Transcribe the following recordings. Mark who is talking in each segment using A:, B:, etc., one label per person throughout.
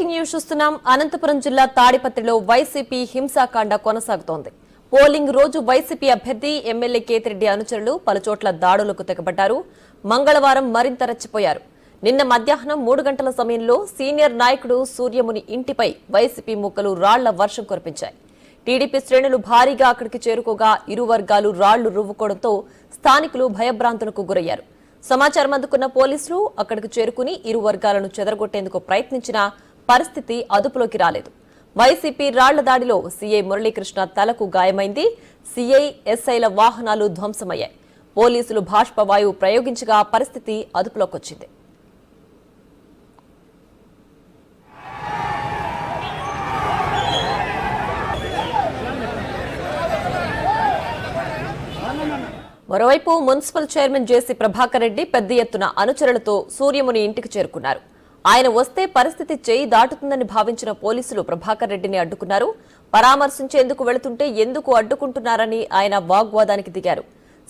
A: Breaking news చూస్తున్నాం. అనంతపురం జిల్లా తాడిపత్రిలో వైసీపీ హింసాకాండ కొనసాగుతోంది. పోలింగ్ రోజు వైసీపీ అభ్యర్థి ఎమ్మెల్యే కేతిరెడ్డి అనుచరులు పలుచోట్ల దాడులకు తెగబడ్డారు. మంగళవారం మరింత రెచ్చిపోయారు. నిన్న మధ్యాహ్నం 3 గంటల సమయంలో సీనియర్ నాయకుడు సూర్యముని ఇంటిపై వైసీపీ ముక్కలు రాళ్ల వర్షం కురిపించాయి. టీడీపీ శ్రేణులు భారీగా అక్కడికి చేరుకోగా ఇరు వర్గాలు రాళ్లు రువ్వుకోవడంతో స్థానికులు భయభ్రాంతులకు గురయ్యారు. సమాచారం అందుకున్న పోలీసులు అక్కడికి చేరుకుని ఇరు వర్గాలను చెదరగొట్టేందుకు ప్రయత్నించినా పరిస్థితి అదుపులోకి రాలేదు. వైసీపీ రాళ్ల దాడిలో సీఐ మురళీకృష్ణ తలకు గాయమైంది. సీఐ ఎస్ఐల వాహనాలు ధ్వంసమయ్యాయి. పోలీసులు బాష్పవాయువు ప్రయోగించగా పరిస్థితి అదుపులోకొచ్చింది. మరోవైపు మున్సిపల్ చైర్మన్ జేసీ ప్రభాకర్ రెడ్డి పెద్ద ఎత్తున అనుచరులతో సూర్యముని ఇంటికి చేరుకున్నారు. ఆయన వస్తే పరిస్థితి చేయి దాటుతుందని భావించిన పోలీసులు ప్రభాకర్ రెడ్డిని అడ్డుకున్నారు. పరామర్శించేందుకు వెళుతుంటే ఎందుకు అడ్డుకుంటున్నారని ఆయన వాగ్వాదానికి దిగారు.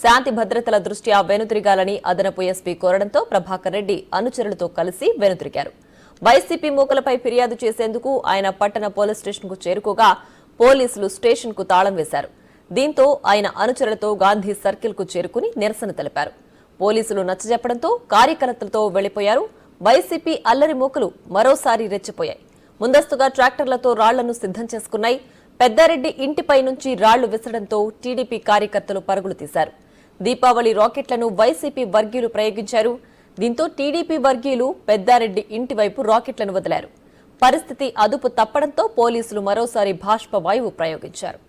A: శాంతి భద్రతల దృష్ట్యా వెనుతిరగాలని అదనపు ఎస్పీ కోరడంతో ప్రభాకర్ రెడ్డి అనుచరులతో కలిసి వెనుతిరిగారు. వైసీపీ మూకలపై ఫిర్యాదు చేసేందుకు ఆయన పట్టణ పోలీస్ స్టేషన్కు చేరుకోగా పోలీసులు స్టేషన్కు తాళం వేశారు. దీంతో ఆయన అనుచరులతో గాంధీ సర్కిల్ కు చేరుకుని నిరసన తెలిపారు. పోలీసులు నచ్చజెప్పడంతో కార్యకర్తలతో వెళ్లిపోయారు. వైసీపీ అల్లరి మూకలు మరోసారి రెచ్చిపోయాయి. ముందస్తుగా ట్రాక్టర్లతో రాళ్లను సిద్ధం చేసుకున్నాయి. పెద్దారెడ్డి ఇంటిపై నుంచి రాళ్లు విసరడంతో టీడీపీ కార్యకర్తలు పరుగులు తీశారు. దీపావళి రాకెట్లను వైసీపీ వర్గీయులు ప్రయోగించారు. దీంతో టీడీపీ వర్గీయులు పెద్దారెడ్డి ఇంటి వైపు రాకెట్లను వదిలారు. పరిస్థితి అదుపు తప్పడంతో పోలీసులు మరోసారి బాష్పవాయువు ప్రయోగించారు.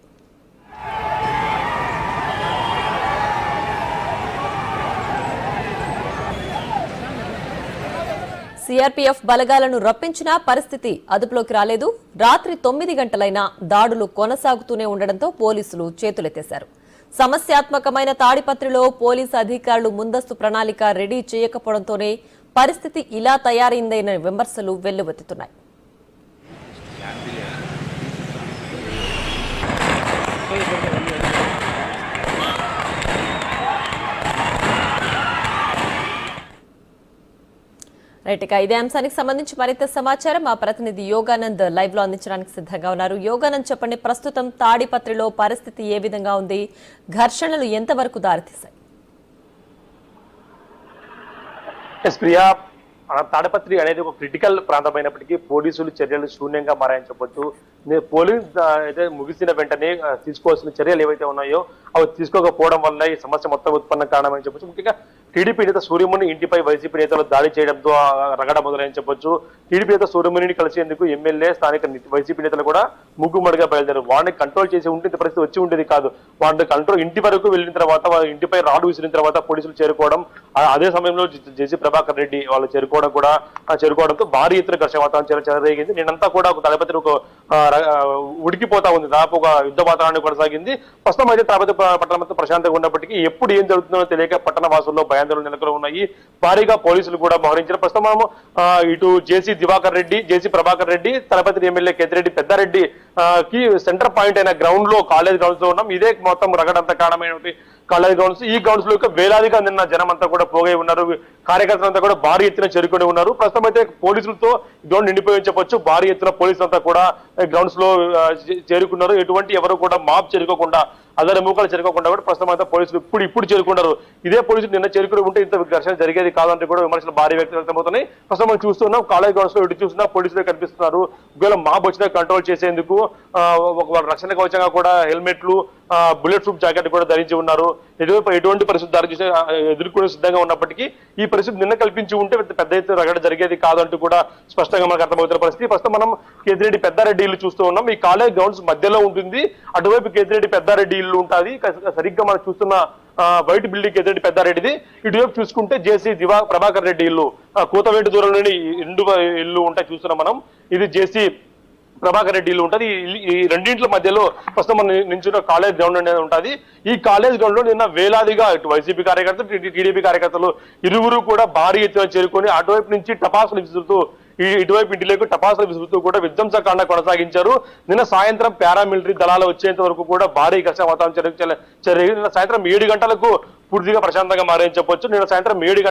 A: సీఆర్పీఎఫ్ బలగాలను రప్పించినా పరిస్థితి అదుపులోకి రాలేదు. రాత్రి 9 గంటలైనా దాడులు కొనసాగుతూనే ఉండడంతో పోలీసులు చేతులెత్తేశారు. సమస్యాత్మకమైన తాడిపత్రిలో పోలీసు అధికారులు ముందస్తు ప్రణాళిక రెడీ చేయకపోవడంతోనే పరిస్థితి ఇలా తయారైందన్న విమర్శలు వెల్లువెత్తుతున్నాయి. రైట్, ఇక ఇదే అంశానికి సంబంధించి మరింత సమాచారం మా ప్రతినిధి యోగానంద్ లైవ్ లో అందించడానికి సిద్ధంగా ఉన్నారు. యోగానంద్, చెప్పండి, ప్రస్తుతం తాడిపత్రిలో పరిస్థితి ఏ విధంగా ఉంది? ఘర్షణలు ఎంతవరకు దారితీశాయి?
B: తాడిపత్రి అనేది ఒక క్రిటికల్ ప్రాంతమైనప్పటికీ పోలీసులు చర్యలు శూన్యంగా మారాయని చెప్పొచ్చు. పోలింగ్ అయితే ముగిసిన వెంటనే తీసుకోవాల్సిన చర్యలు ఏవైతే ఉన్నాయో అవి తీసుకోకపోవడం వల్ల ఈ సమస్య మొత్తం ఉత్పన్న కారణమని చెప్పొచ్చు. ముఖ్యంగా టీడీపీ నేత సూర్యముని ఇంటిపై వైసీపీ నేతలు దాడి చేయడంతో రగడ మొదలైన చెప్పొచ్చు. టీడీపీ నేత సూర్యమునిని కలిసేందుకు ఎమ్మెల్యే స్థానిక వైసీపీ నేతలు కూడా ముగ్గుమడిగా బయలుదేరారు. వాడిని కంట్రోల్ చేసి ఉంటే పరిస్థితి వచ్చి ఉండేది కాదు. వాడిని కంట్రోల్ ఇంటి వరకు వెళ్ళిన తర్వాత ఇంటిపై రాడు విసిరిన తర్వాత పోలీసులు చేరుకోవడం, అదే సమయంలో జేసీ ప్రభాకర్ రెడ్డి వాళ్ళు చేరుకోవడంతో భారీ ఎత్తున ఘర్షణ వాతావరణం చెలరేగింది. నేనంతా కూడా ఒక తాడిపత్రి ఒక ఉడికిపోతా ఉంది. దాదాపు ఒక యుద్ధ వాతావరణం కొనసాగింది. ప్రస్తుతం అయితే తాడిపత్రి పట్టణం అంతా ప్రశాంతంగా ఉన్నప్పటికీ ఎప్పుడు ఏం జరుగుతుందో తెలియక పట్టణ వాసుల్లో భయాందోళన నెలకొని ఉన్నాయి. భారీగా పోలీసులు కూడా మోహరించారు. ప్రస్తుతం మనము ఇటు జేసీ ప్రభాకర్ రెడ్డి, తాడిపత్రి ఎమ్మెల్యే కేతిరెడ్డి పెద్దారెడ్డి కి సెంటర్ పాయింట్ అయిన గ్రౌండ్ లో, కాలేజ్ గ్రౌండ్స్ లో ఉన్నాం. ఇదే మొత్తం రగడంత కారణమైనటువంటి కాలేజ్ గ్రౌండ్స్. ఈ గ్రౌండ్స్ లో వేలాదిగా నిన్న జనం అంతా కూడా పోగై ఉన్నారు. కార్యకర్తలంతా కూడా భారీ ఎత్తున చేరుకొని ఉన్నారు. ప్రస్తుతం అయితే పోలీసులతో గ్రౌండ్ నిండిపోయి చెప్పొచ్చు. భారీ ఎత్తున పోలీసులంతా కూడా గ్రౌండ్స్ లో చేరుకున్నారు. ఎటువంటి ఎవరు కూడా మాప్ చేరుకోకుండా, అదర్ మూకలు చేరుకోకుండా కూడా ప్రస్తుతం అయితే పోలీసులు ఇప్పుడు చేరుకున్నారు. ఇదే పోలీసులు నిన్న చేరుకుని ఉంటే ఇంత ఘర్షణ జరిగేది కాదంటే కూడా విమర్శలు భారీ వ్యక్తమవుతున్నాయి. ప్రస్తుతం మనం చూస్తున్నాం కాలేజ్ గ్రౌండ్స్ లో ఇటు చూస్తున్నా పోలీసులే కనిపిస్తున్నారు. ఒకవేళ మాప్ వచ్చినా కంట్రోల్ చేసేందుకు రక్షణ కవచంగా కూడా హెల్మెట్లు, బుల్లెట్ ప్రూఫ్ జాకెట్ కూడా ధరించి ఉన్నారు. ఎటువంటి పరిస్థితి దారి చేసే ఎదుర్కొనే సిద్ధంగా ఉన్నప్పటికీ ఈ పరిస్థితి నిన్న కల్పించి ఉంటే పెద్ద ఎత్తున రగడ జరిగేది కాదంటూ కూడా స్పష్టంగా మనకు అర్థమవుతున్న పరిస్థితి. ప్రస్తుతం మనం కేతిరెడ్డి పెద్దారెడ్డి ఇల్లు చూస్తూ ఉన్నాం. ఈ కాలేజ్ గ్రౌండ్స్ మధ్యలో ఉంటుంది. అటువైపు కేతిరెడ్డి పెద్దారెడ్డి ఇల్లు ఉంటుంది. సరిగ్గా మనం చూస్తున్న వైట్ బిల్డింగ్ కేతిరెడ్డి పెద్దారెడ్డిది. ఇటువైపు చూసుకుంటే జేసీ ప్రభాకర్ రెడ్డి ఇల్లు కూతవేటు దూరంలోని ఇల్లు ఉంటాయి చూస్తున్నాం మనం. ఇది జేసీ ప్రభాకర్ రెడ్డి ఇల్లు ఉంటుంది. ఈ రెండింట్ల మధ్యలో ప్రస్తుతం మనం నించున్న కాలేజ్ గ్రౌండ్ అనేది ఉంటుంది. ఈ కాలేజ్ గ్రౌండ్ లో నిన్న వేలాదిగా ఇటు వైసీపీ కార్యకర్తలు, టీడీపీ కార్యకర్తలు ఇరువురు కూడా భారీ ఎత్తున చేరుకొని అటువైపు నుంచి టపాసులు విసురుతూ, ఇటువైపు ఇంటిలోకి టపాసులు విసురుతూ కూడా విధ్వంసకాండ కొనసాగించారు. నిన్న సాయంత్రం పారామిలిటరీ దళాలు వచ్చేంత వరకు కూడా భారీ ఘర్షణ వాతావరణం సాయంత్రం 7 గంటలకు పూర్తిగా ప్రశాంతంగా మారని చెప్పొచ్చు. నిన్న సాయంత్రం 7